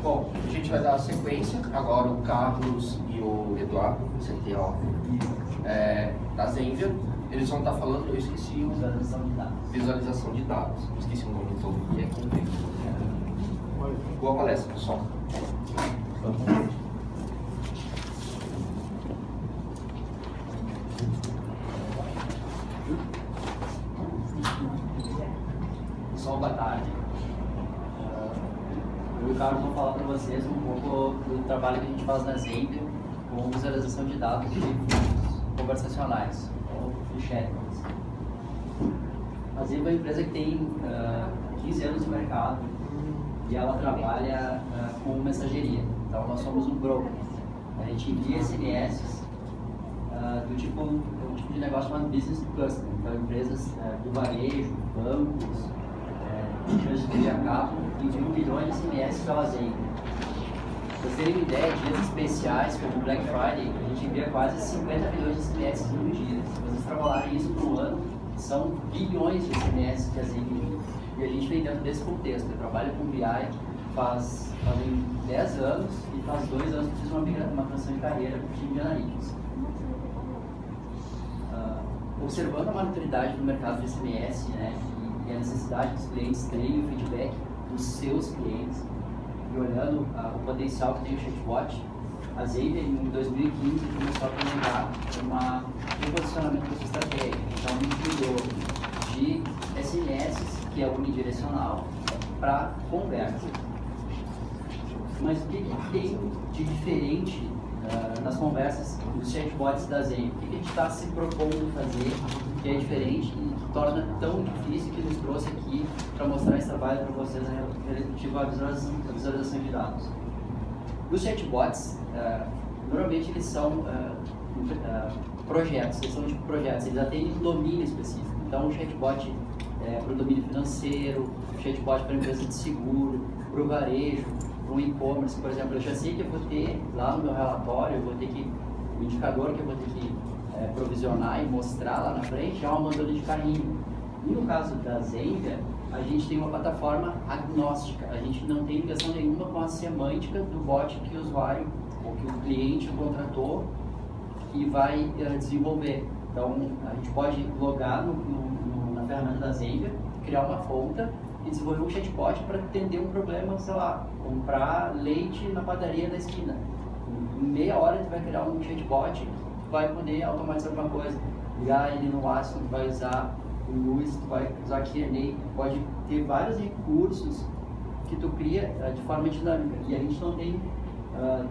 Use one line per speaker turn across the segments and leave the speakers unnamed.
Bom, a gente vai dar a sequência. Agora o Carlos e o Eduardo, CTO, da Zenvia, eles vão estar falando, eu esqueci o... Visualização de dados. Eu esqueci o nome todo que é aqui. Boa palestra, pessoal.
Pessoal, boa tarde. Eu e o Carlos vão falar para vocês um pouco do trabalho que a gente faz na Zenvia com visualização de dados de fluxos conversacionais, ou de chatbots. A Zenvia é uma empresa que tem 15 anos no mercado e ela trabalha com mensageria. Então, nós somos um broker. A gente envia SMS do tipo de negócio chamado business to customer. Então, empresas do varejo, bancos, empresas de TV a cabo, enviam milhões de SMS pela Zenvia. Para vocês terem uma ideia, dias especiais como Black Friday, a gente envia quase 50 milhões de SMS em um dia. Se vocês extrapolarem isso por um ano, são bilhões de SMS que a Zenvia envia. E a gente vem dentro desse contexto. Eu trabalho com BI fazem 10 anos e faz 2 anos que fiz uma transição de carreira para o time de Analytics. Observando a maturidade do mercado de SMS, né, e a necessidade dos clientes terem o feedback dos seus clientes, e olhando o potencial que tem o chatbot, a Zenvia em 2015 começou a planejar um posicionamento da sua estratégia. Então, a gente mudou de SMS, que é unidirecional, para conversa. Mas o que tem de diferente nas conversas dos chatbots da Zenvia? O que a gente está se propondo fazer que é diferente e que torna tão difícil, que nos trouxe aqui para mostrar esse trabalho para vocês relativo à visualização de dados? Os chatbots, normalmente eles são projetos, eles atendem um domínio específico. Então, o chatbot para o domínio financeiro, o chatbot para a empresa de seguro, para o varejo, para o e-commerce, por exemplo. Eu já sei que eu vou ter lá no meu relatório, eu vou ter que, o indicador que eu vou ter que provisionar e mostrar lá na frente é uma mandolina de carrinho. E no caso da Zenvia, a gente tem uma plataforma agnóstica, a gente não tem ligação nenhuma com a semântica do bot que o usuário ou que o cliente contratou e vai desenvolver. Então, a gente pode logar na ferramenta da Zenvia, criar uma conta e desenvolver um chatbot para atender um problema, sei lá, comprar leite na padaria da esquina. Em meia hora tu vai criar um chatbot que vai poder automatizar alguma coisa, ligar ele no Aston, tu vai usar o Luz, tu vai usar Q&A, pode ter vários recursos que tu cria de forma dinâmica, e a gente não tem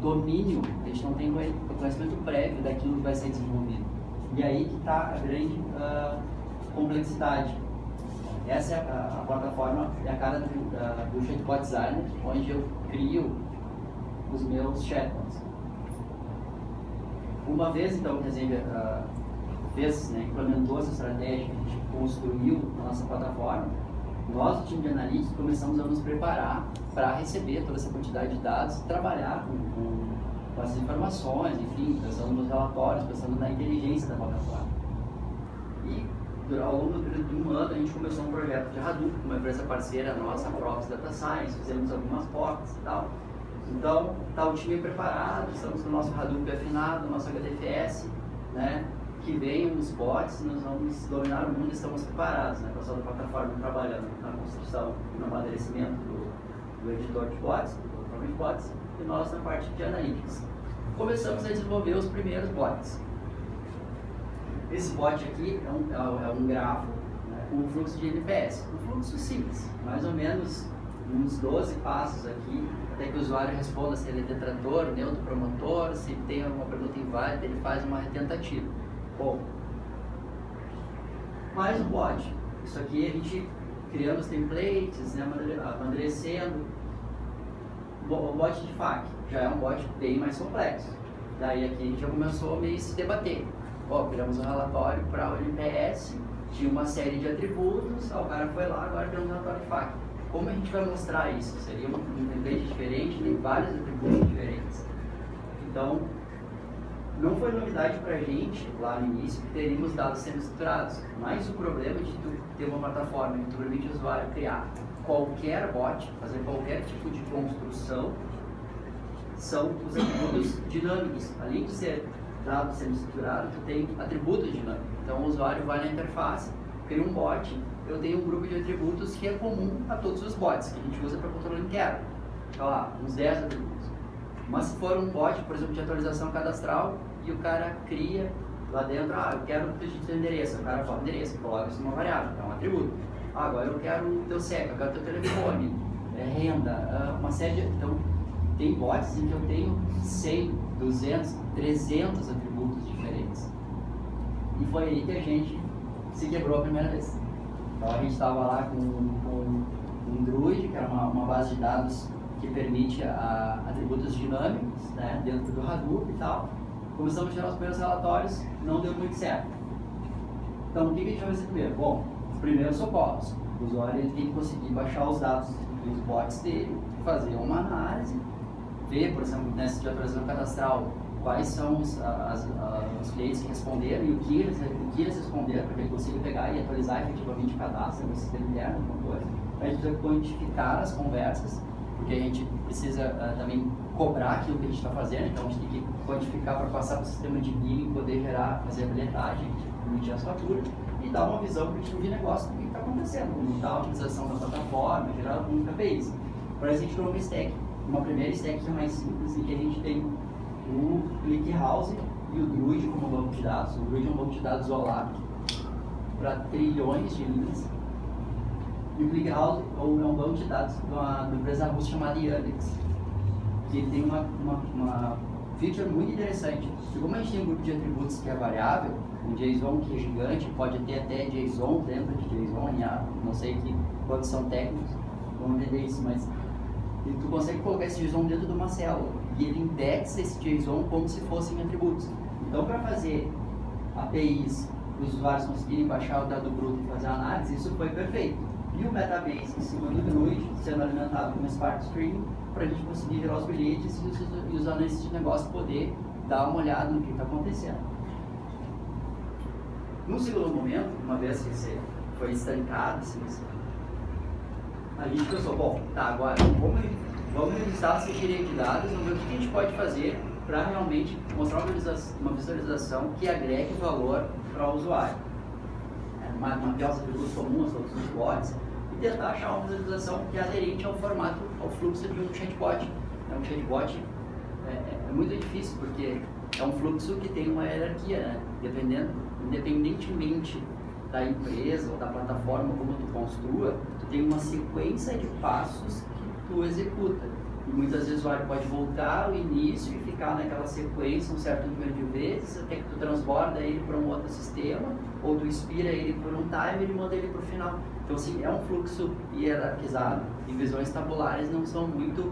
domínio, a gente não tem conhecimento prévio daquilo que vai ser desenvolvido. E aí que está a grande complexidade. Essa é a plataforma, é a cara do Chatbot Designer, onde eu crio os meus chatbots. Uma vez, então, que a Zenvia implementou essa estratégia, a gente construiu a nossa plataforma, nós, o time de analytics, começamos a nos preparar para receber toda essa quantidade de dados, trabalhar com as informações, enfim, pensando nos relatórios, pensando na inteligência da plataforma. E ao longo do período de um ano, a gente começou um projeto de Hadoop, com uma empresa parceira nossa, a Proxy Data Science, fizemos algumas POCs e tal. Então, está o time preparado, estamos com o nosso Hadoop afinado, o nosso HDFS, né? Que venham os bots, nós vamos dominar o mundo, estamos preparados, né? Com a sua plataforma trabalhando na construção e no amadurecimento do editor de bots, do plataforma de bots, e nós na parte de analytics. Começamos a desenvolver os primeiros bots. Esse bot aqui é um grafo, né, com um fluxo de NPS, um fluxo simples, mais ou menos uns 12 passos aqui, até que o usuário responda se ele é detrator, neutro, promotor, se tem alguma pergunta inválida, ele faz uma retentativa. Bom, mais um bot. Isso aqui a gente criando os templates, né, amadurecendo. O bot de FAQ já é um bot bem mais complexo. Daí aqui a gente já começou a meio se debater. Criamos um relatório para o NPS, tinha uma série de atributos, o cara foi lá, agora tem um relatório de FAQ. Como a gente vai mostrar isso? Seria um template diferente, tem vários atributos diferentes. Então, não foi novidade para a gente, lá no início, que teríamos dados sendo estruturados, mas o problema de tu ter uma plataforma que tu permite ao usuário criar qualquer bot, fazer qualquer tipo de construção, são os atributos dinâmicos. Além de ser dado sendo estruturado, tu tem atributos dinâmicos. Então o usuário vai na interface, cria um bot, eu tenho um grupo de atributos que é comum a todos os bots, que a gente usa para controle interno. Então lá, uns 10 atributos. Mas se for um bot, por exemplo, de atualização cadastral, e o cara cria lá dentro, eu quero o teu endereço, o cara fala endereço, coloca isso numa variável, é um atributo. Agora eu quero o teu CEP, eu quero o teu telefone, renda, uma série de... Então, tem bots em que eu tenho 100, 200, 300 atributos diferentes. E foi aí que a gente se quebrou a primeira vez. Então a gente estava lá com um Druid, que era uma base de dados que permite atributos dinâmicos, né, dentro do Hadoop e tal. Começamos a gerar os primeiros relatórios, não deu muito certo. Então o que a gente vai fazer primeiro? Bom, primeiros socorros. O usuário ele tem que conseguir baixar os dados dos bots dele, fazer uma análise, ver, por exemplo, nessa de atualização cadastral, quais são os clientes que responderam e o que eles responderam, para que ele consiga pegar e atualizar efetivamente o cadastro no sistema interno, alguma coisa. A gente precisa quantificar as conversas, porque a gente precisa também cobrar aquilo que a gente está fazendo, então a gente tem que quantificar para passar para o sistema de billing, poder fazer a bilhetagem, emitir as faturas e dar uma visão para o time de negócio do que está acontecendo, como está a utilização da plataforma, gerar alguns KPIs. Para isso a gente criou uma stack. Uma primeira stack que é mais simples, em que a gente tem o ClickHouse e o Druid como banco de dados. O Druid é um banco de dados isolado para trilhões de linhas. E o ClickHouse é um banco de dados de uma empresa russa chamada Yandex, que tem uma feature muito interessante. E como a gente tem um grupo de atributos que é variável, um JSON que é gigante, pode ter até JSON dentro de JSON, não sei quantos são técnicos, vamos entender isso, mas e tu consegue colocar esse JSON dentro de uma célula e ele indexa esse JSON como se fossem atributos. Então, para fazer APIs, para os usuários conseguirem baixar o dado bruto e fazer a análise, isso foi perfeito. E o Metabase em cima do Druid, sendo alimentado com Spark Stream, para a gente conseguir gerar os bilhetes e os analistas de negócio poder dar uma olhada no que está acontecendo. No segundo momento, uma vez que você foi estancado, a gente pensou, bom, tá, agora vamos revisar essa engenharia de dados, vamos ver o que a gente pode fazer para realmente mostrar uma visualização que agregue valor para o usuário. Mapear os atributos comuns, todos os bots, e tentar achar uma visualização que é aderente ao formato, ao fluxo de um chatbot. Um chatbot é muito difícil, porque é um fluxo que tem uma hierarquia, né? Independentemente da empresa ou da plataforma como tu construa, tu tem uma sequência de passos que tu executa. E muitas vezes o usuário pode voltar ao início e ficar naquela sequência um certo número de vezes, até que tu transborda ele para um outro sistema, ou tu inspira ele por um timer e manda ele para o final. Então, assim, é um fluxo hierarquizado, e visões tabulares não são muito...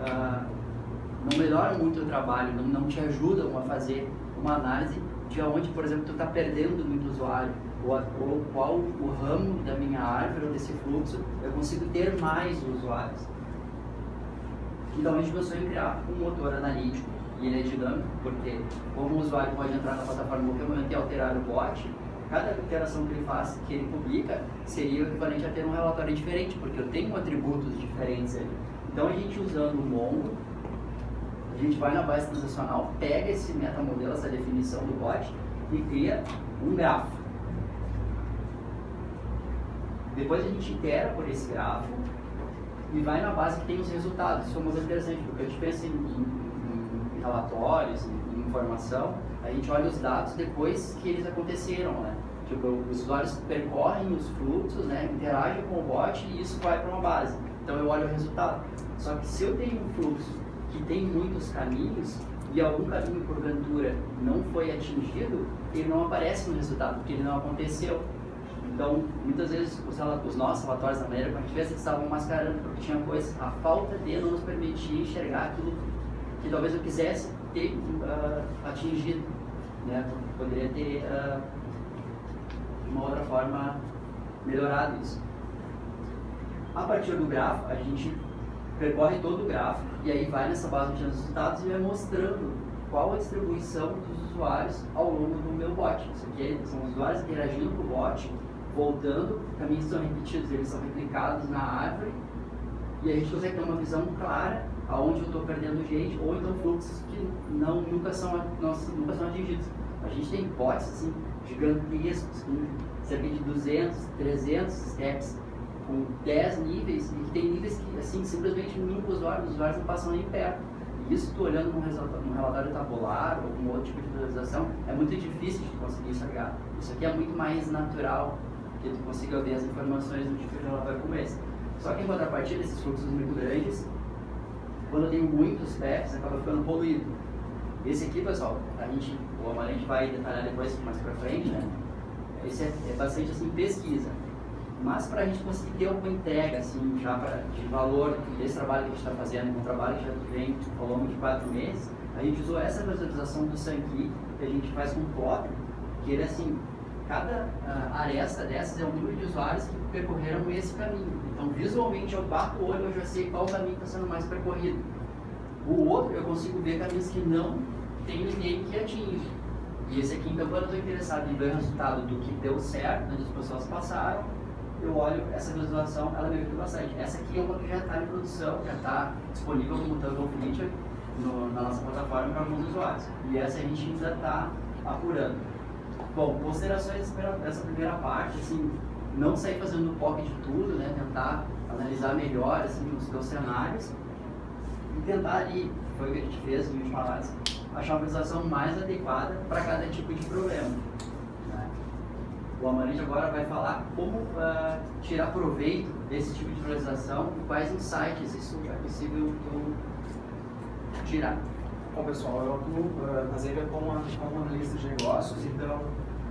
não melhoram muito o trabalho, não te ajudam a fazer uma análise de onde, por exemplo, tu está perdendo muito usuário, ou qual o ramo da minha árvore ou desse fluxo eu consigo ter mais usuários. Então a gente pensou em criar um motor analítico, e ele é dinâmico, porque como o usuário pode entrar na plataforma em qualquer momento e alterar o bot, cada alteração que ele faz, que ele publica, seria o equivalente a ter um relatório diferente, porque eu tenho atributos diferentes ali. Então a gente, usando o Mongo, a gente vai na base transacional, pega esse metamodelo, essa definição do bot, e cria um grafo. Depois a gente itera por esse grafo e vai na base que tem os resultados. Isso é um modelo interessante, porque a gente pensa em relatórios, em informação, a gente olha os dados depois que eles aconteceram, né? Tipo, os usuários percorrem os fluxos, né? Interagem com o bot e isso vai para uma base. Então eu olho o resultado. Só que se eu tenho um fluxo que tem muitos caminhos e algum caminho porventura não foi atingido, ele não aparece no resultado, porque ele não aconteceu. Então, muitas vezes, os nossos relatórios da maneira como a gente fez, eles estavam mascarando, porque tinha coisas, a falta de não nos permitir enxergar aquilo que talvez eu quisesse ter atingido, né? Poderia ter, de uma outra forma, melhorado isso. A partir do grafo, a gente percorre todo o gráfico e aí vai nessa base de resultados e vai mostrando qual a distribuição dos usuários ao longo do meu bot. Isso aqui são os usuários interagindo com o bot, voltando, caminhos são repetidos, eles são replicados na árvore, e a gente consegue ter uma visão clara aonde eu estou perdendo gente, ou então fluxos que nunca são atingidos. A gente tem bots assim, gigantescos, com cerca de 200, 300 steps, com 10 níveis, e que tem níveis que assim, simplesmente nunca os usuários não passam nem perto. E isso, tu olhando num relatório tabular ou um outro tipo de visualização, é muito difícil de conseguir enxergar. Isso aqui é muito mais natural, que tu consiga ver as informações do tipo de relatório como esse. Só que em contrapartida, esses fluxos muito grandes, quando eu tenho muitos steps, acaba ficando poluído. Esse aqui, pessoal, o Amarante vai detalhar depois, mais pra frente, né? Esse é bastante assim, pesquisa. Mas para a gente conseguir ter alguma entrega assim, já de valor desse trabalho que a gente está fazendo, um trabalho que já vem ao longo de 4 meses, a gente usou essa visualização do Sankey, que a gente faz com um plot, que ele assim, cada aresta dessas é um número de usuários que percorreram esse caminho. Então visualmente eu bato o olho, eu já sei qual caminho está sendo mais percorrido. O outro eu consigo ver caminhos que não tem ninguém que atinge. E esse aqui, então, quando eu estou interessado em ver o resultado do que deu certo, onde as pessoas passaram, eu olho essa visualização, ela me ajuda bastante. Essa aqui é uma que já está em produção, já está disponível como Toggle Feature na nossa plataforma para alguns usuários. E essa a gente ainda está apurando. Bom, considerações dessa primeira parte, assim, não sair fazendo POC de tudo, né? Tentar analisar melhor assim, os teus cenários e tentar ali, foi o que a gente fez no último análise, achar uma visualização mais adequada para cada tipo de problema. O Amarante agora vai falar como tirar proveito desse tipo de visualização e quais insights isso é possível tirar.
Bom, pessoal, eu atuo na Zenvia como analista de negócios, então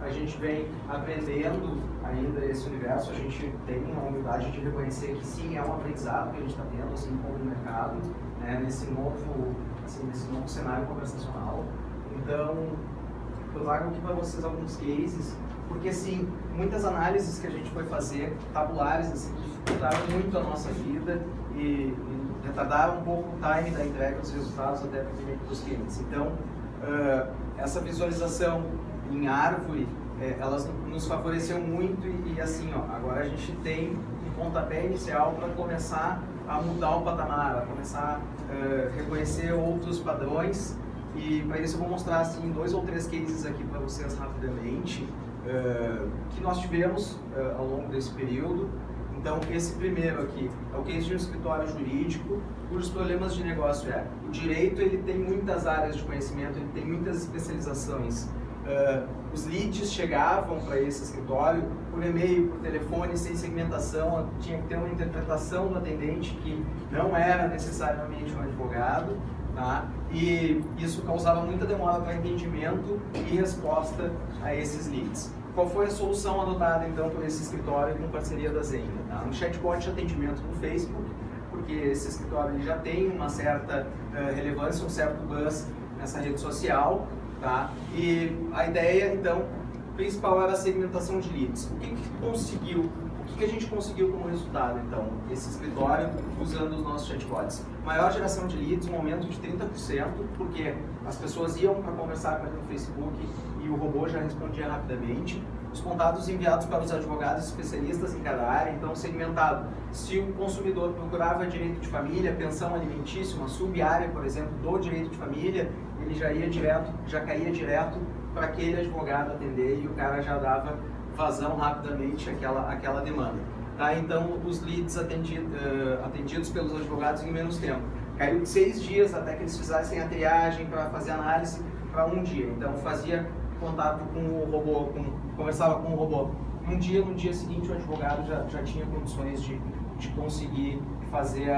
a gente vem aprendendo ainda esse universo, a gente tem a humildade de reconhecer que sim, é um aprendizado que a gente está tendo assim, como no mercado, né, nesse novo cenário conversacional. Então, eu trago aqui para vocês alguns cases, porque assim, muitas análises que a gente foi fazer, tabulares, assim, dificultaram muito a nossa vida e retardaram um pouco o time da entrega dos resultados até para os clientes. Então, essa visualização em árvore, elas nos favoreceu muito e assim, ó, agora a gente tem um pontapé inicial para começar a mudar o patamar, a começar a reconhecer outros padrões, e para isso eu vou mostrar assim 2 ou 3 cases aqui para vocês rapidamente, que nós tivemos ao longo desse período. Então, esse primeiro aqui é o case de um escritório jurídico, cujos problemas de negócio o direito ele tem muitas áreas de conhecimento, ele tem muitas especializações. Os leads chegavam para esse escritório por e-mail, por telefone, sem segmentação, tinha que ter uma interpretação do atendente que não era necessariamente um advogado, tá? E isso causava muita demora para entendimento e resposta a esses leads. Qual foi a solução adotada então por esse escritório com parceria da Zenvia? Tá? Um chatbot de atendimento no Facebook, porque esse escritório ele já tem uma certa relevância, um certo buzz nessa rede social. Tá? E a ideia, então, principal era a segmentação de leads. O que a gente conseguiu como resultado, então, esse escritório usando os nossos chatbots? Maior geração de leads, um aumento de 30%, porque as pessoas iam para conversar com ele no Facebook e o robô já respondia rapidamente. Os contatos enviados para os advogados especialistas em cada área, então segmentado. Se o consumidor procurava direito de família, pensão alimentícia, uma sub-área, por exemplo, do direito de família, ele já caía direto para aquele advogado atender e o cara já dava vazão rapidamente àquela demanda. Tá? Então, os leads atendidos pelos advogados em menos tempo. Caiu de 6 dias até que eles fizessem a triagem para fazer análise para 1 dia. Então, fazia contato com o robô, conversava com o robô. No dia seguinte, o advogado já tinha condições de conseguir fazer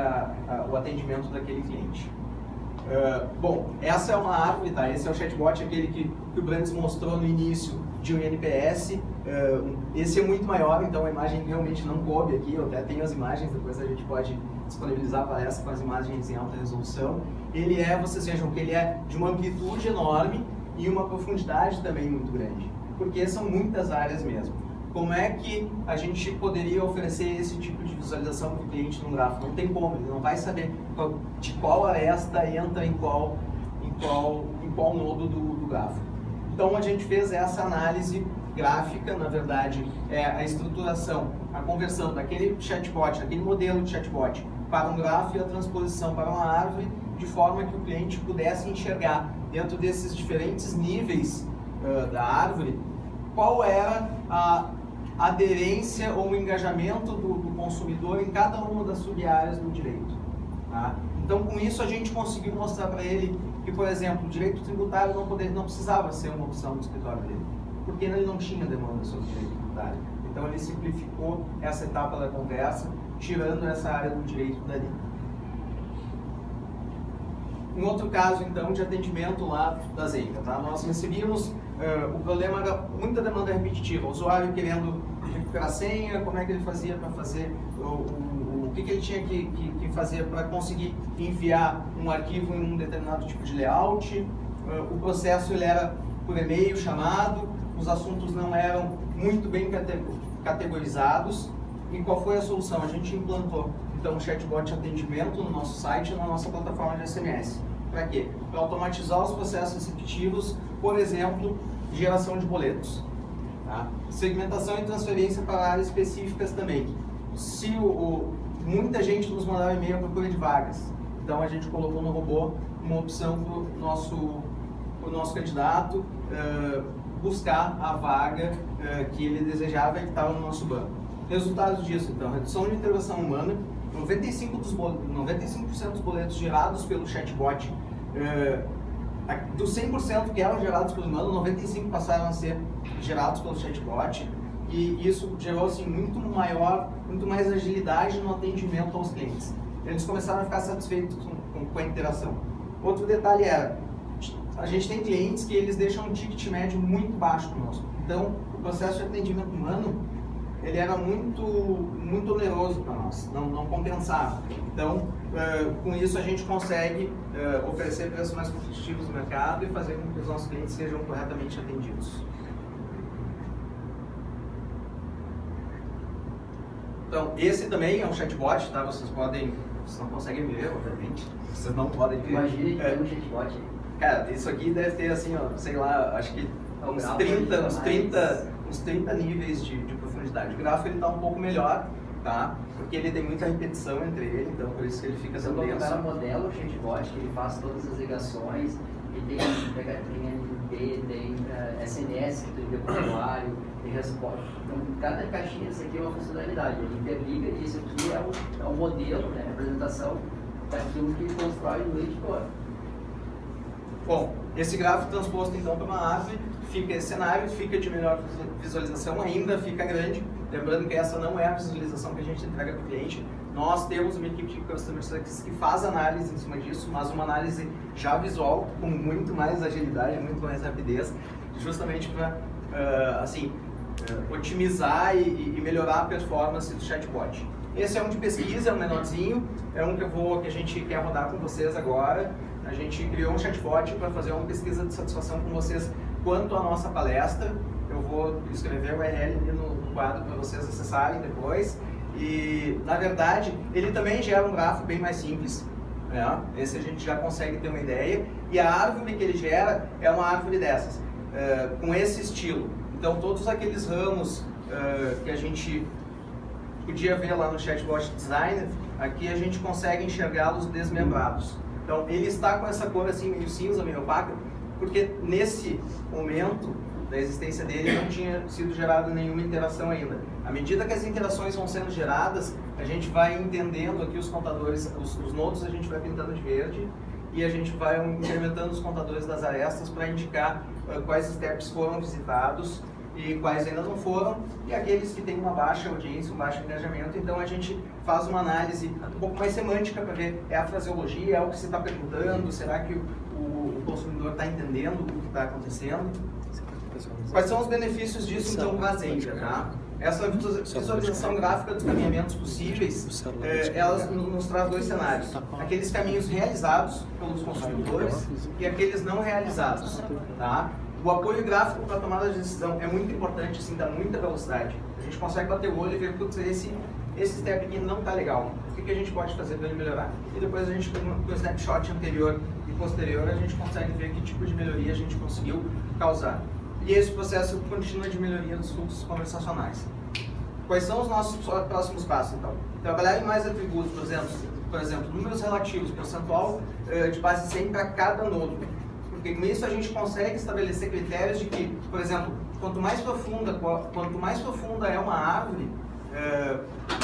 o atendimento daquele cliente. Bom, essa é uma árvore, tá? Esse é o chatbot, aquele que o Brandes mostrou no início de um NPS. Esse é muito maior, então a imagem realmente não coube aqui. Eu até tenho as imagens, depois a gente pode disponibilizar a palestra com as imagens em alta resolução. Vocês vejam que ele é de uma amplitude enorme e uma profundidade também muito grande, porque são muitas áreas mesmo. Como é que a gente poderia oferecer esse tipo de visualização para o cliente no gráfico? Não tem como, ele não vai saber de qual aresta entra em qual nodo do gráfico. Então a gente fez essa análise gráfica, na verdade, a estruturação, a conversão daquele chatbot, daquele modelo de chatbot para um gráfico e a transposição para uma árvore, de forma que o cliente pudesse enxergar dentro desses diferentes níveis da árvore qual era a aderência ou o engajamento do consumidor em cada uma das sub-áreas do direito. Tá? Então, com isso, a gente conseguiu mostrar para ele que, por exemplo, o direito tributário não precisava ser uma opção do escritório dele, porque ele não tinha demanda sobre o direito tributário. Então, ele simplificou essa etapa da conversa, tirando essa área do direito dali. Um outro caso, então, de atendimento lá da Zenvia. Tá? Nós recebíamos, o problema era muita demanda repetitiva, o usuário querendo recuperar a senha, como é que ele fazia para fazer, o que ele tinha que fazer para conseguir enviar um arquivo em um determinado tipo de layout, o processo ele era por e-mail, chamado, os assuntos não eram muito bem categorizados. E qual foi a solução? A gente implantou então um chatbot de atendimento no nosso site e na nossa plataforma de SMS. Para quê? Para automatizar os processos receptivos, por exemplo, geração de boletos. Tá? Segmentação e transferência para áreas específicas também. Se muita gente nos mandava e-mail à procura de vagas, então a gente colocou no robô uma opção para o nosso candidato buscar a vaga que ele desejava e que estava no nosso banco. Resultados disso, então, redução de intervenção humana, 95% dos boletos gerados pelo chatbot, dos 100% que eram gerados pelo humano, 95% passaram a ser gerados pelo chatbot, e isso gerou assim, muito mais agilidade no atendimento aos clientes. Eles começaram a ficar satisfeitos com a interação. Outro detalhe a gente tem clientes que eles deixam um ticket médio muito baixo conosco, então o processo de atendimento humano ele era muito oneroso para nós, não compensava. Então, com isso a gente consegue oferecer preços mais competitivos no mercado e fazer com que os nossos clientes sejam corretamente atendidos. Então, esse também é um chatbot, tá? Vocês não conseguem ver, obviamente, vocês não podem ver.
Imagina que tem um chatbot.
Cara, isso aqui deve ter assim, ó, sei lá, acho que uns 30 níveis de profundidade. O gráfico ele está um pouco melhor, tá? Porque ele tem muita repetição entre ele, então por isso que ele fica tão denso.
Então, o modelo chatbot, ele faz todas as ligações, E tem NLP, tem SMS, que tu envia para o usuário, tem resposta. Então, cada caixinha, isso aqui é uma funcionalidade. Ele interliga e isso aqui é um modelo, né, a representação daquilo que constrói no editor.
Bom, esse gráfico transposto então para uma árvore, fica esse cenário, fica de melhor visualização ainda, fica grande. Lembrando que essa não é a visualização que a gente entrega para o cliente. Nós temos uma equipe de Customer Success que faz análise em cima disso, mas uma análise já visual, com muito mais agilidade, muito mais rapidez, justamente para otimizar e melhorar a performance do chatbot. Esse é um de pesquisa, é um menorzinho, é um que a gente quer rodar com vocês agora. A gente criou um chatbot para fazer uma pesquisa de satisfação com vocês quanto à nossa palestra. Eu vou escrever o URL ali no quadro para vocês acessarem depois. E, na verdade, ele também gera um gráfico bem mais simples. Né? Esse a gente já consegue ter uma ideia. E a árvore que ele gera é uma árvore dessas, com esse estilo. Então, todos aqueles ramos que a gente podia ver lá no Chatbot Designer, aqui a gente consegue enxergá-los desmembrados. Então, ele está com essa cor assim, meio cinza, meio opaca, porque nesse momento da existência dele não tinha sido gerada nenhuma interação ainda. À medida que as interações vão sendo geradas, a gente vai entendendo aqui os contadores, os nodos a gente vai pintando de verde e a gente vai incrementando os contadores das arestas para indicar quais steps foram visitados e quais ainda não foram, e aqueles que têm uma baixa audiência, um baixo engajamento. Então a gente faz uma análise um pouco mais semântica para ver, é a fraseologia, é o que você está perguntando, será que o consumidor está entendendo o que está acontecendo? Quais são os benefícios disso então para a Zenvia, tá? Essa visualização gráfica dos caminhamentos possíveis, ela nos traz dois cenários. Aqueles caminhos realizados pelos consumidores e aqueles não realizados, tá? O apoio gráfico para a tomada de decisão é muito importante, assim, dá muita velocidade. A gente consegue bater o olho e ver, putz, esse step aqui não está legal. O que a gente pode fazer para ele melhorar? E depois a gente, com o snapshot anterior e posterior, a gente consegue ver que tipo de melhoria a gente conseguiu causar. E esse processo contínua de melhoria dos fluxos conversacionais. Quais são os nossos próximos passos, então? Trabalhar em mais atributos, por exemplo, números relativos, percentual de base 100 para cada nodo. Porque com isso a gente consegue estabelecer critérios de que, por exemplo, quanto mais profunda é uma árvore,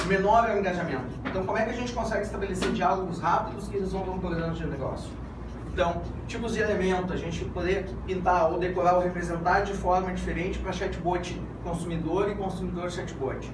menor é o engajamento. Então, como é que a gente consegue estabelecer diálogos rápidos que resolvam problemas de negócio? Então, tipos de elemento, a gente poder pintar ou decorar ou representar de forma diferente para chatbot consumidor e consumidor chatbot.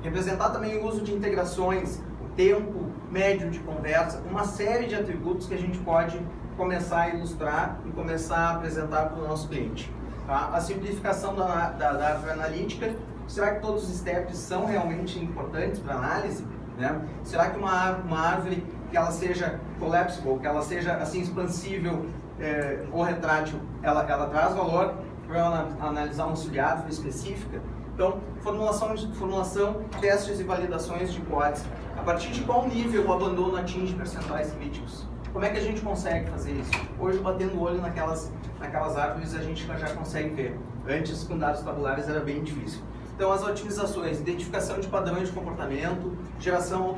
Representar também o uso de integrações, o tempo médio de conversa, uma série de atributos que a gente pode começar a ilustrar e começar a apresentar para o nosso cliente. Tá? A simplificação da árvore analítica, será que todos os steps são realmente importantes para análise? Né? Será que uma árvore que ela seja collapsible, que ela seja assim expansível ou retrátil, ela traz valor para analisar uma subárvore específica? Então, formulação, testes e validações de hipóteses. A partir de qual nível o abandono atinge percentuais críticos? Como é que a gente consegue fazer isso? Hoje, batendo o olho naquelas árvores, a gente já consegue ver. Antes, com dados tabulares, era bem difícil. Então, as otimizações, identificação de padrões de comportamento, geração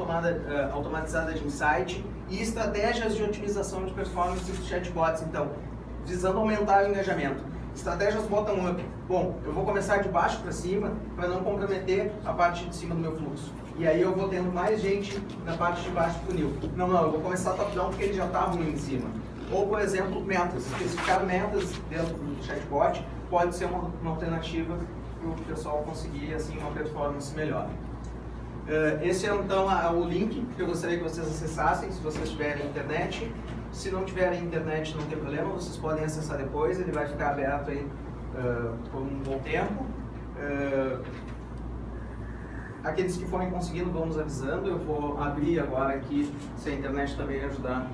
automatizada de insight e estratégias de otimização de performance dos chatbots. Então, visando aumentar o engajamento. Estratégias bottom-up. Bom, eu vou começar de baixo para cima para não comprometer a parte de cima do meu fluxo. E aí eu vou tendo mais gente na parte de baixo do funil. Não, eu vou começar top-down porque ele já está ruim em cima. Ou, por exemplo, metas. Especificar metas dentro do chatbot pode ser uma alternativa para o pessoal conseguir assim, uma performance melhor. Esse é então o link que eu gostaria que vocês acessassem, se vocês tiverem internet. Se não tiverem internet, não tem problema, vocês podem acessar depois, ele vai ficar aberto aí por um bom tempo. Aqueles que forem conseguindo, vamos avisando. Eu vou abrir agora aqui, se a internet também ajudar,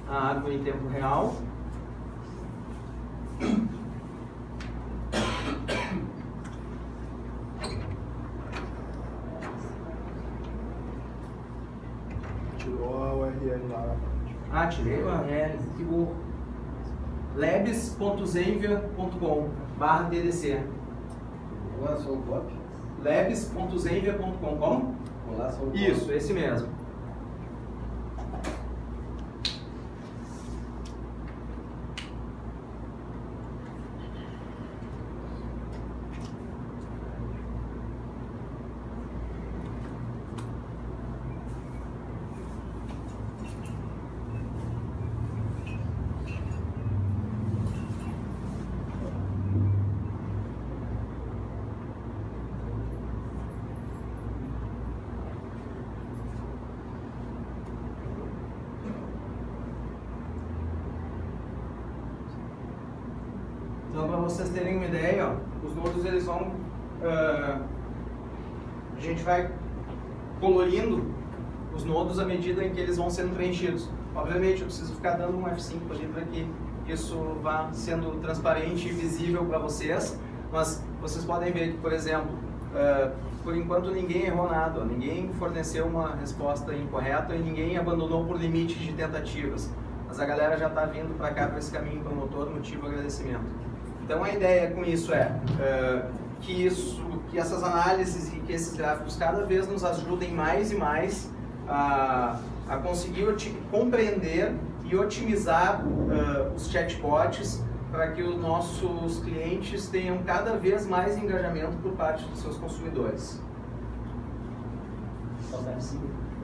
a árvore em tempo real.
Tirou a URL lá.
Ah, tirei a URL. Que burro. labs.zenvia.com/TDC.
Olá, sou o Bob.
labs.zenvia.com. Como?
Olá, sou o Bob.
Isso, esse mesmo. Então, para vocês terem uma ideia, ó, os nodos eles vão... a gente vai colorindo os nodos à medida em que eles vão sendo preenchidos. Obviamente, eu preciso ficar dando um F5 ali para que isso vá sendo transparente e visível para vocês. Mas vocês podem ver que, por exemplo, por enquanto ninguém errou nada, ó, ninguém forneceu uma resposta incorreta e ninguém abandonou por limites de tentativas. Mas a galera já está vindo para cá, para esse caminho promotor, motivo agradecimento. Então a ideia com isso é que essas análises e que esses gráficos cada vez nos ajudem mais e mais a conseguir compreender e otimizar os chatbots para que os nossos clientes tenham cada vez mais engajamento por parte dos seus consumidores.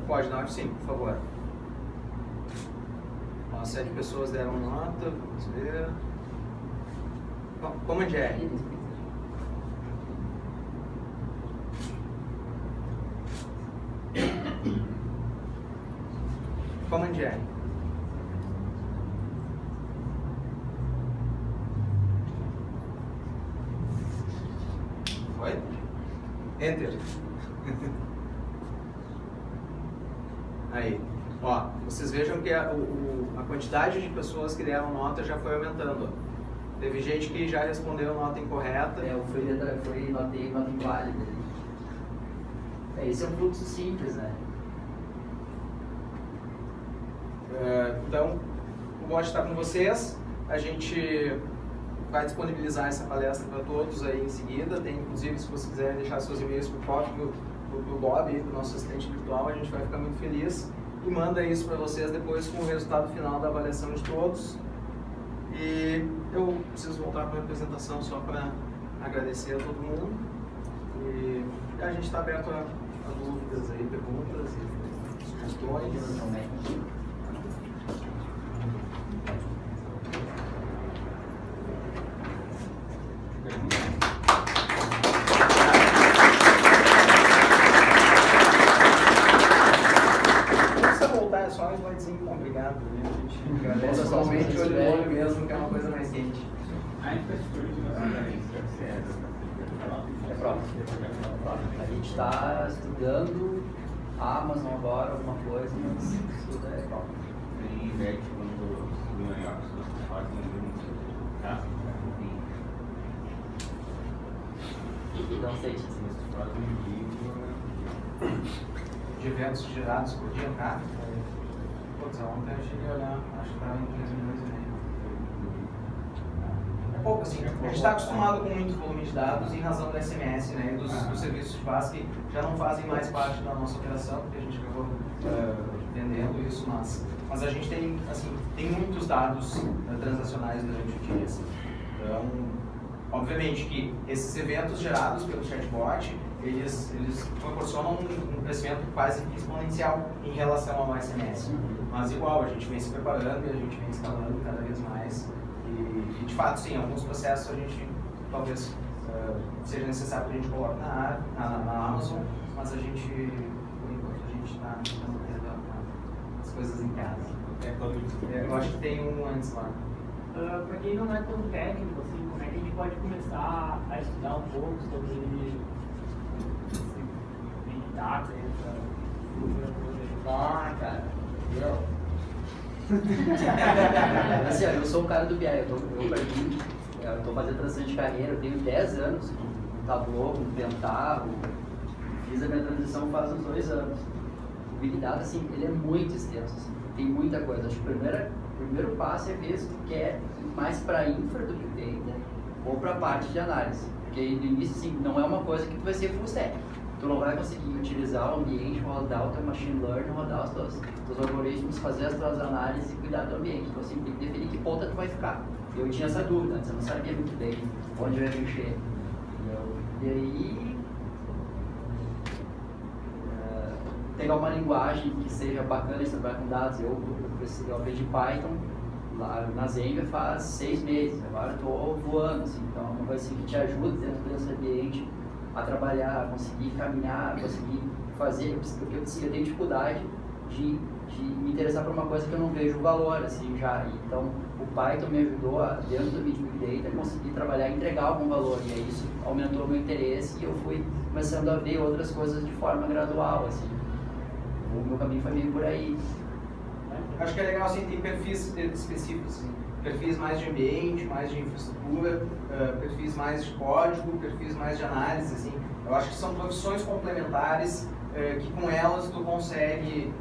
Pode dar um F5, por favor. 7 pessoas deram nota, vamos ver. Command R. Command R. Foi? Enter. Aí. Ó, vocês vejam que a quantidade de pessoas que deram nota já foi aumentando. Teve gente que já respondeu nota incorreta.
Eu notei nota inválida. Esse é um fluxo simples, né?
Então, o bot está com vocês. A gente vai disponibilizar essa palestra para todos aí em seguida. Tem, inclusive, se vocês quiserem deixar seus e-mails para o próprio Bob, para o nosso assistente virtual, a gente vai ficar muito feliz. E manda isso para vocês depois com o resultado final da avaliação de todos. E eu preciso voltar para a apresentação só para agradecer a todo mundo. E a gente está aberto a dúvidas aí, perguntas e sugestões. Obrigado, né? A gente agradece somente olho no olho mesmo, que é uma coisa mais quente.
A infraestrutura de nossa
é próprio. A gente está estudando a Amazon agora, alguma coisa, mas isso é próprio.
Tem inverte quando os ganhos fazem muito, tá?
Não sei te dizer.
De eventos gerados por dia, tá? Ontem eu cheguei a olhar, acho que estava em 15 milhões e meio. É pouco assim, a gente está acostumado com muito volume de dados em razão do SMS, né, dos serviços de base que já não fazem mais parte da nossa operação, porque a gente acabou vendendo isso, mas a gente tem, assim, tem muitos dados transacionais durante o dia. Assim. Então, obviamente que esses eventos gerados pelo chatbot, eles proporcionam um crescimento quase exponencial em relação ao SMS. Mas igual, a gente vem se preparando e a gente vem escalando cada vez mais. E de fato, sim, alguns processos a gente talvez seja necessário que a gente coloque na Amazon, mas a gente, por enquanto, a gente está mantendo as coisas em casa. Eu acho que tem um antes lá.
Para quem não é tão técnico, assim, como é que a gente pode começar a estudar um pouco sobre Big Data?
Cara. Assim, eu sou um cara do BI, eu estou fazendo transição de carreira, eu tenho 10 anos no Tableau, no Pentaho, fiz a minha transição faz uns 2 anos. O Big Data, assim, ele é muito extenso, assim, tem muita coisa. Acho que o primeiro passo é ver se tu quer ir mais para infra do que data ou para a parte de análise, porque no início, assim, não é uma coisa que tu vai ser full stack. Tu não vai conseguir utilizar o ambiente, rodar o teu machine learning, rodar os teus algoritmos, fazer as tuas análises e cuidar do ambiente. Então, assim, tem que definir que ponta tu vai ficar. Eu tinha essa dúvida, antes eu não sabia muito bem onde eu ia mexer. E aí, pegar uma linguagem que seja bacana de trabalhar com dados. Eu aprendi Python lá na Zenvia faz 6 meses, agora estou voando, assim, então é uma coisa assim que te ajuda dentro desse ambiente a trabalhar, a conseguir caminhar, a conseguir fazer, porque eu tenho dificuldade de me interessar por uma coisa que eu não vejo valor, assim, já. Então, o Python me ajudou, dentro do Big Data, a conseguir trabalhar e entregar algum valor. E aí isso aumentou o meu interesse e eu fui começando a ver outras coisas de forma gradual, assim. O meu caminho foi meio por aí.
Acho que é legal, assim, tem perfis específicos, assim. Perfis mais de ambiente, mais de infraestrutura, perfis mais de código, perfis mais de análise, assim. Eu acho que são profissões complementares que com elas tu consegue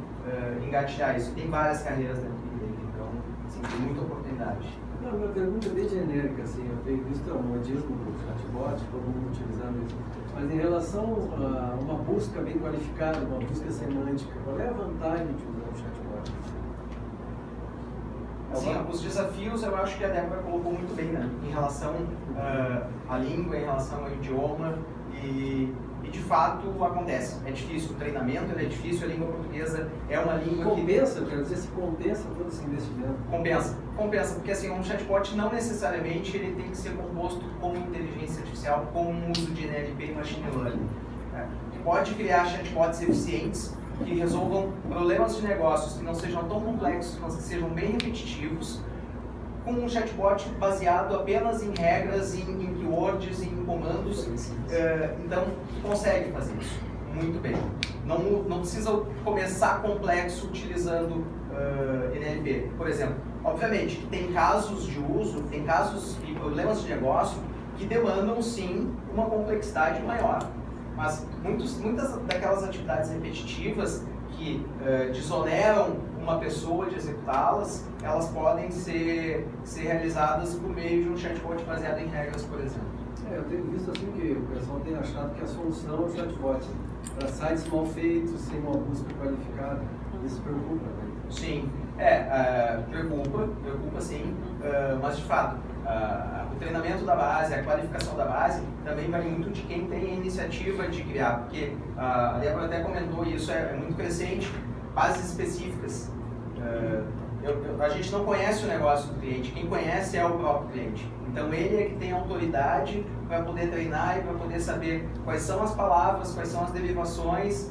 engatilhar isso. Tem várias carreiras dentro do Big Data, então, assim, tem muita oportunidade.
Não, minha pergunta é bem genérica, assim, eu tenho visto o modismo do chatbot, todo mundo utilizando isso. Mas em relação a uma busca bem qualificada, uma busca semântica, qual é a vantagem de usar o chatbot?
Sim, os desafios eu acho que a Débora colocou muito bem, né? Em relação à língua, em relação ao idioma e de fato acontece. É difícil, o treinamento é difícil, a língua portuguesa é uma língua
compensa, quer dizer, se compensa todo esse investimento?
Compensa, porque assim, um chatbot não necessariamente ele tem que ser composto como inteligência artificial, com o uso de NLP e Machine Learning. Né? Pode criar chatbots eficientes que resolvam problemas de negócios que não sejam tão complexos, mas que sejam bem repetitivos, com um chatbot baseado apenas em regras, em keywords, em comandos. Então, consegue fazer isso muito bem. Não precisa começar complexo utilizando NLP. Por exemplo, obviamente, tem casos de uso, tem casos e problemas de negócio que demandam, sim, uma complexidade maior. Mas muitas daquelas atividades repetitivas que desoneram uma pessoa de executá-las, elas podem ser realizadas por meio de um chatbot baseado em regras, por exemplo.
Eu tenho visto assim que o pessoal tem achado que a solução é o chatbot. Para sites mal feitos, sem uma busca qualificada, isso preocupa, né?
Sim, preocupa sim, mas de fato, o treinamento da base, a qualificação da base, também vai muito de quem tem a iniciativa de criar, porque a Débora até comentou isso, é muito crescente, bases específicas. A gente não conhece o negócio do cliente, quem conhece é o próprio cliente. Então ele é que tem autoridade para poder treinar e para poder saber quais são as palavras, quais são as derivações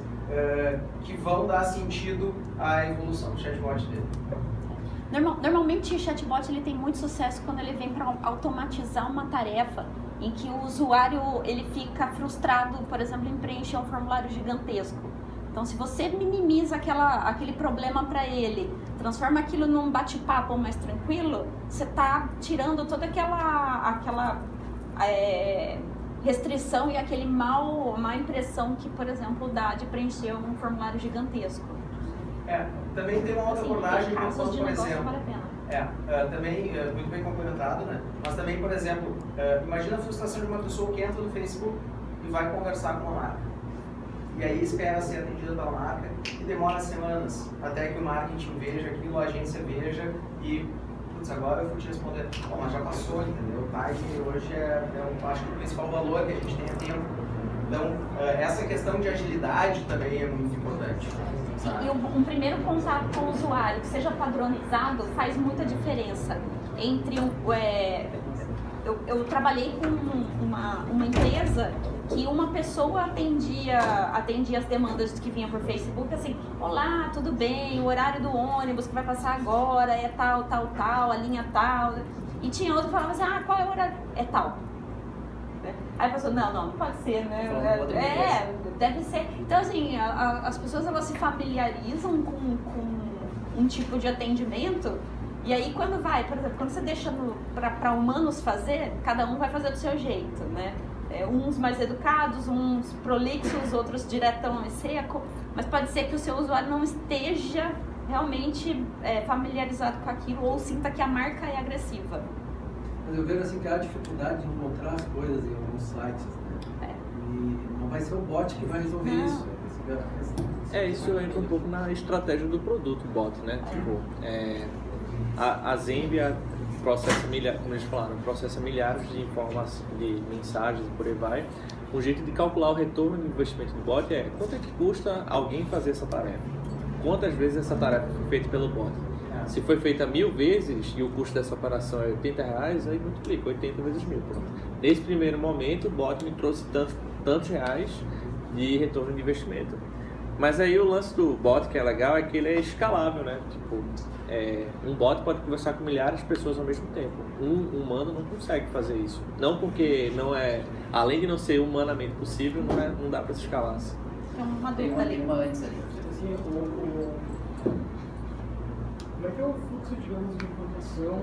que vão dar sentido à evolução do chatbot dele.
Normalmente o chatbot ele tem muito sucesso quando ele vem para automatizar uma tarefa em que o usuário ele fica frustrado, por exemplo, em preencher um formulário gigantesco. Então, se você minimiza aquele problema para ele, transforma aquilo num bate-papo mais tranquilo, você está tirando toda aquela restrição e aquele má impressão que, por exemplo, dá de preencher um formulário gigantesco.
Também tem uma outra abordagem,
casos de
por
negócio
exemplo.
vale a pena.
Também, muito bem complementado, né? Mas também, por exemplo, imagina a frustração de uma pessoa que entra no Facebook e vai conversar com uma marca. E aí espera ser atendida pela marca e demora semanas até que o marketing veja aquilo, a agência veja e, putz, agora eu vou te responder, mas já passou, entendeu? O time hoje acho que o principal valor que a gente tem é tempo. Então, essa questão de agilidade também é muito importante.
E um primeiro contato com o usuário que seja padronizado faz muita diferença entre eu trabalhei com uma empresa que uma pessoa atendia as demandas que vinham por Facebook, assim, olá, tudo bem, o horário do ônibus que vai passar agora é tal, a linha tal, e tinha outro que falava assim, qual é o horário? É tal. Aí a pessoa, não pode ser, né? Deve ser. Então, assim, as pessoas elas se familiarizam com um tipo de atendimento. E aí, por exemplo, quando você deixa para humanos fazer, cada um vai fazer do seu jeito, né? Uns mais educados, uns prolixos, outros diretão e seco. Mas pode ser que o seu usuário não esteja realmente familiarizado com aquilo ou sinta que a marca é agressiva.
Mas eu vejo assim que há dificuldade de encontrar as coisas em alguns sites, né? E não vai ser o bot que vai resolver isso.
Isso entra um pouco na estratégia do produto bot, né? Tipo, a Zenvia processa como eles falaram, processa milhares de informações, de mensagens e por aí vai. Um jeito de calcular o retorno de investimento do bot é quanto é que custa alguém fazer essa tarefa? Quantas vezes essa tarefa foi feita pelo bot? Se foi feita 1000 vezes e o custo dessa operação é R$80, aí multiplica 80 vezes 1000. Pronto. Nesse primeiro momento, o bot me trouxe tantos reais de retorno de investimento. Mas aí o lance do bot que é legal é que ele é escalável, né? Tipo, um bot pode conversar com milhares de pessoas ao mesmo tempo. Um humano não consegue fazer isso. Não porque não é, além de não ser humanamente possível, não dá para se escalar. Assim.
Tem uma
Tem
dúvida ali.
uma antes ali.
Assim, como é que é o fluxo, digamos, de implantação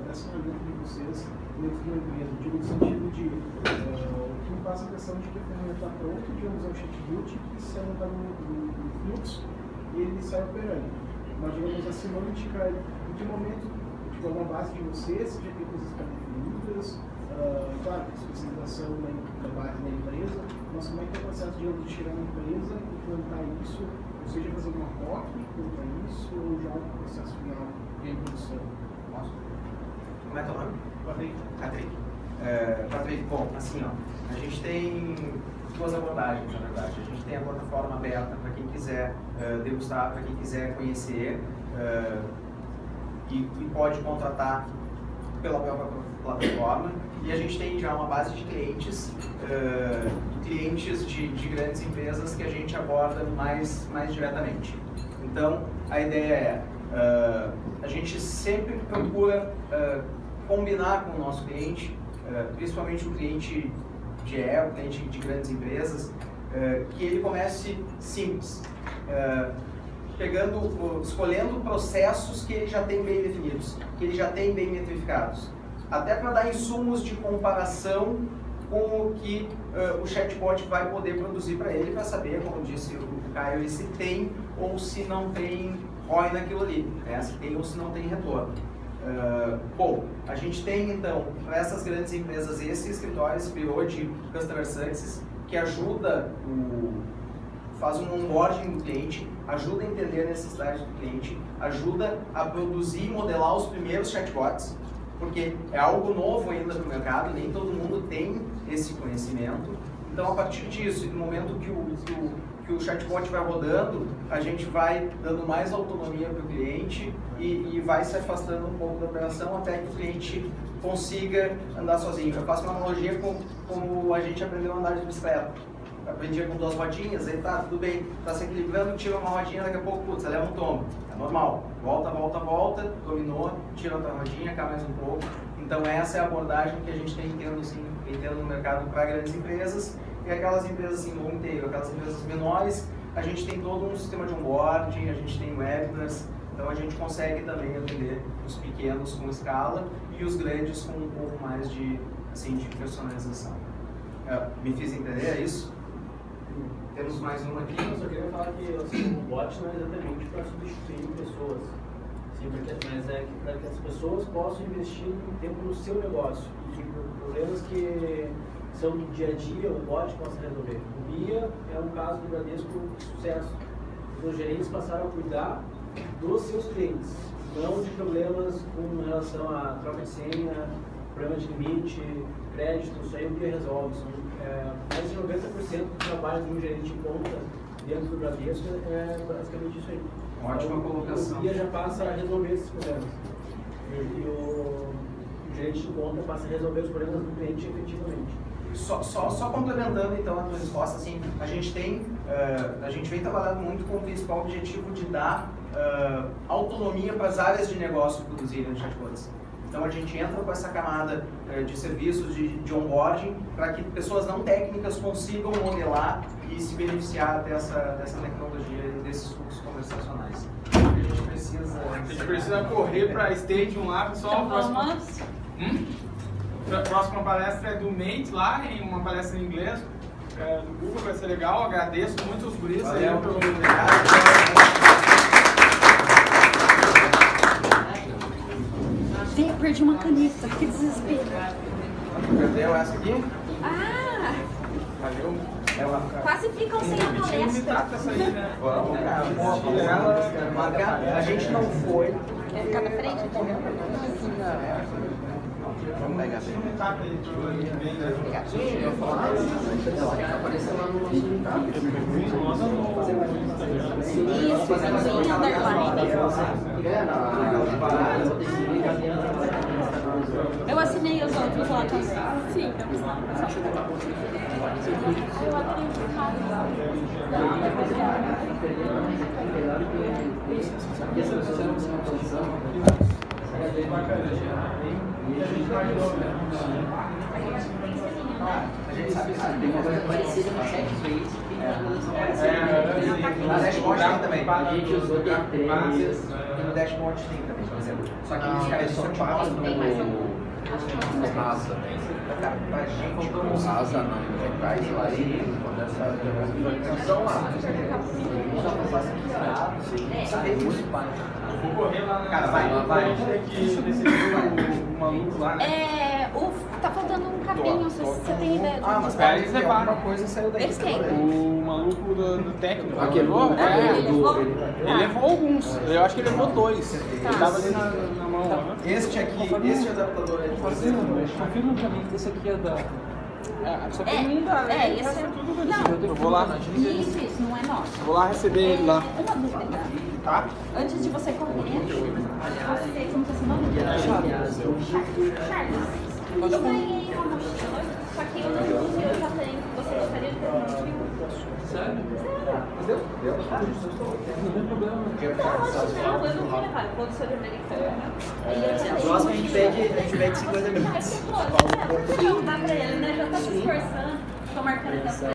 dessa ferramenta de vocês dentro da empresa? Digo, no sentido de o que me passa a impressão de que a ferramenta está pronta, digamos, é um chatbot que se ela está no fluxo e ele sai operando. Mas, digamos, a semântica, em que momento, tipo, é uma base de vocês, já tem coisas pré-definidas, claro, especialização da base da empresa, mas como é que é o processo, digamos, de chegar na empresa e implantar isso, ou seja, fazer uma POC quanto a isso, ou já o processo final em produção?
Como é teu nome?
Patrick.
Patrick, bom, assim, ó, a gente tem duas abordagens, na verdade. A gente tem a plataforma aberta para quem quiser degustar, para quem quiser conhecer e pode contratar pela própria plataforma. E a gente tem já uma base de clientes, de grandes empresas que a gente aborda mais diretamente. Então, a ideia a gente sempre procura combinar com o nosso cliente, principalmente o cliente o cliente de grandes empresas, que ele comece simples, escolhendo processos que ele já tem bem definidos, que ele já tem bem metrificados, até para dar insumos de comparação com o que o chatbot vai poder produzir para ele, para saber, como disse o Caio, se tem ou se não tem ROI naquilo ali, né? Se tem ou se não tem retorno. Bom, a gente tem então, para essas grandes empresas, esse escritório, esse bureau de Customer Success, que faz um onboarding do cliente, ajuda a entender a necessidade do cliente, ajuda a produzir e modelar os primeiros chatbots, porque é algo novo ainda no mercado, nem todo mundo tem esse conhecimento. Então, a partir disso, no momento que o chatbot vai rodando, a gente vai dando mais autonomia para o cliente e vai se afastando um pouco da operação até que o cliente consiga andar sozinho. Eu faço uma analogia com como a gente aprendeu a andar de bicicleta. Aprendia com 2 rodinhas, aí tá, tudo bem, tá se equilibrando, tira uma rodinha, daqui a pouco, putz, leva um tombo. É normal. Volta, dominou, tira outra rodinha, cai mais um pouco. Então essa é a abordagem que a gente tem entendo no mercado para grandes empresas. E aquelas empresas assim, long tail, aquelas empresas menores, a gente tem todo um sistema de onboarding, a gente tem webinars, então a gente consegue também atender os pequenos com escala e os grandes com um pouco mais de personalização. Me fiz entender, é isso? Temos mais um aqui.
Eu só queria falar que o bot não é exatamente para substituir pessoas, sim, mas é para que as pessoas possam investir tempo no seu negócio e problemas que são do dia a dia, o bot possa resolver. O BIA é um caso do Bradesco de sucesso. Os gerentes passaram a cuidar dos seus clientes, não de problemas com relação a troca de senha, problema de limite, crédito, isso aí o BIA resolve. Mais de 90% do trabalho de um gerente de conta dentro do Bradesco é basicamente isso aí.
Ótima colocação.
O BIA já passa a resolver esses problemas. E o gerente de conta passa a resolver os problemas do cliente efetivamente.
Só complementando então a tua resposta, assim, a gente vem trabalhando muito com o principal objetivo de dar autonomia para as áreas de negócio produzirem os chatbots. Então a gente entra com essa camada de serviços de onboarding para que pessoas não técnicas consigam modelar e se beneficiar dessa tecnologia e desses fluxos conversacionais.
A gente precisa correr para a Stadium lá, pessoal. A próxima palestra é do Mate lá, uma palestra em inglês do Google, vai ser legal. Agradeço muito os guris aí pelo
Perdi uma caneta, que desespero.
Perdeu essa aqui?
Ah!
Valeu.
Quase ficam sem a palestra.
A gente não foi.
Quer ficar na frente?
Vamos pegar bem.
Isso, underline. Eu assinei os outros lá também. Sim. Eu adorei
A gente sabe que tem
uma coisa parecida no ChatSpace que tem
na dashboard tem também.
A gente usou D3.
E no dashboard tem também, por exemplo. Só que os caras só te mostram
no Rasa.
Cara, pra gente,
O Rasa não, Enterprise lá e visualização lá.
Vou correr lá na
Cara, vai.
que decidiu o maluco lá, né?
Tá faltando um cabinho, você tem ideia de onde
Pera, eles levaram.
Alguma coisa saiu daí.
Eles quem?
O maluco do técnico.
Aquele
levou?
Ele levou?
Ele levou alguns. Eu acho que ele levou 2. Ele tava ali na mão lá, né?
Este adaptador é de
Confirma pra mim que esse aqui é da...
Só que não dá, né?
esse é...
Eu vou lá.
Isso, não é nosso.
Vou lá receber ele lá.
Uma dúvida.
Tá?
Antes de você correr, você, como que é seu nome? Charles. Eu ganhei uma mochila, só que eu não uso, eu já tenho. Você gostaria de ter uma mochila?
Sério?
Deu?
Não tem problema.
Não, eu não vou levar, eu vou do sul americana.
A próxima a gente pede 50 minutos.
Não, dá pra ele, né? Já tá se esforçando. Tô marcando